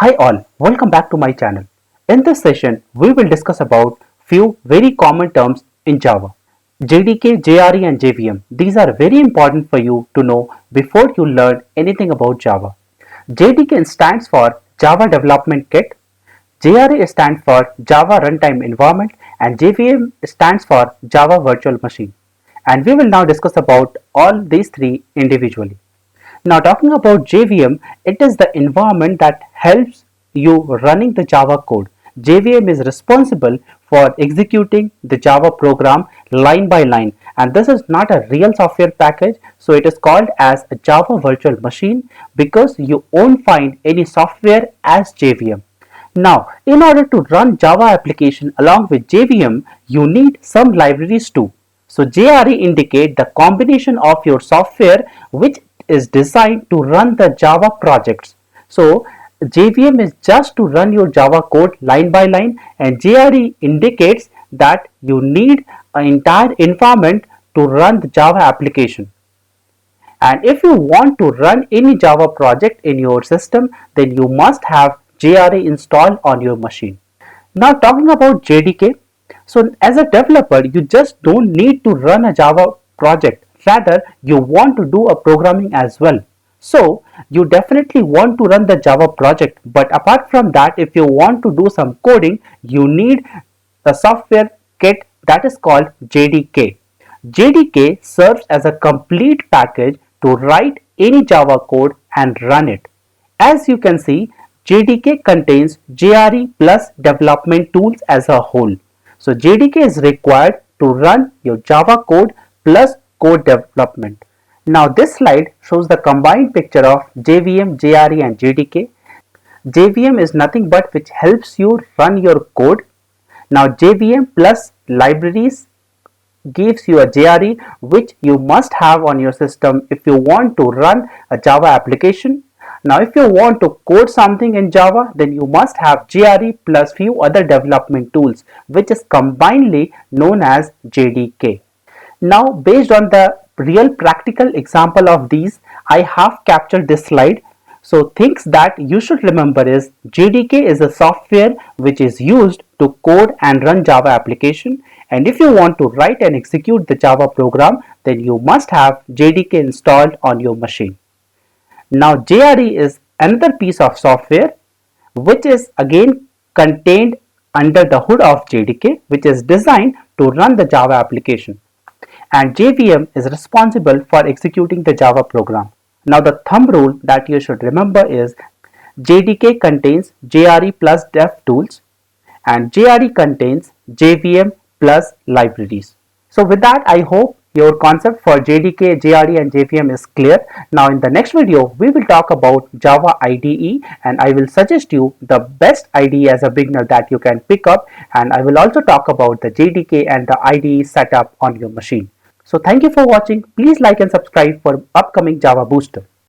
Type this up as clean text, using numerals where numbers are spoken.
Hi all, welcome back to my channel. In this session, we will discuss about few very common terms in Java. JDK, JRE and JVM. These are very important for you to know before you learn anything about Java. JDK stands for Java Development Kit, JRE stands for Java Runtime Environment and JVM stands for Java Virtual Machine. And we will now discuss about all these three individually. Now talking about JVM, it is the environment that helps you running the Java code. JVM is responsible for executing the Java program line by line, and this is not a real software package, so it is called as a Java virtual machine because you won't find any software as JVM. Now, in order to run Java application along with JVM, you need some libraries too. So JRE indicate the combination of your software which is designed to run the Java projects. So JVM is just to run your Java code line by line, and JRE indicates that you need an entire environment to run the Java application. And if you want to run any Java project in your system, then you must have JRE installed on your machine. Now talking about JDK, so as a developer, you just don't need to run a Java project. Rather, you want to do a programming as well. So you definitely want to run the Java project, but apart from that, if you want to do some coding, you need a software kit that is called JDK. JDK serves as a complete package to write any Java code and run it. As you can see, JDK contains JRE plus development tools as a whole. So JDK is required to run your Java code plus code development. Now this slide shows the combined picture of JVM, JRE and JDK. JVM is nothing but which helps you run your code. Now JVM plus libraries gives you a JRE which you must have on your system if you want to run a Java application. Now if you want to code something in Java, then you must have JRE plus few other development tools which is combinedly known as JDK. Now based on the real practical example of these, I have captured this slide. So things that you should remember is JDK is a software which is used to code and run Java application, and if you want to write and execute the Java program, then you must have JDK installed on your machine. Now JRE is another piece of software which is again contained under the hood of JDK, which is designed to run the Java application, and JVM is responsible for executing the Java program. Now the thumb rule that you should remember is JDK contains JRE plus dev tools and JRE contains JVM plus libraries. So with that, I hope your concept for JDK, JRE and JVM is clear. Now in the next video, we will talk about Java IDE, and I will suggest you the best IDE as a beginner that you can pick up, and I will also talk about the JDK and the IDE setup on your machine. So thank you for watching. Please like and subscribe for upcoming Java Booster.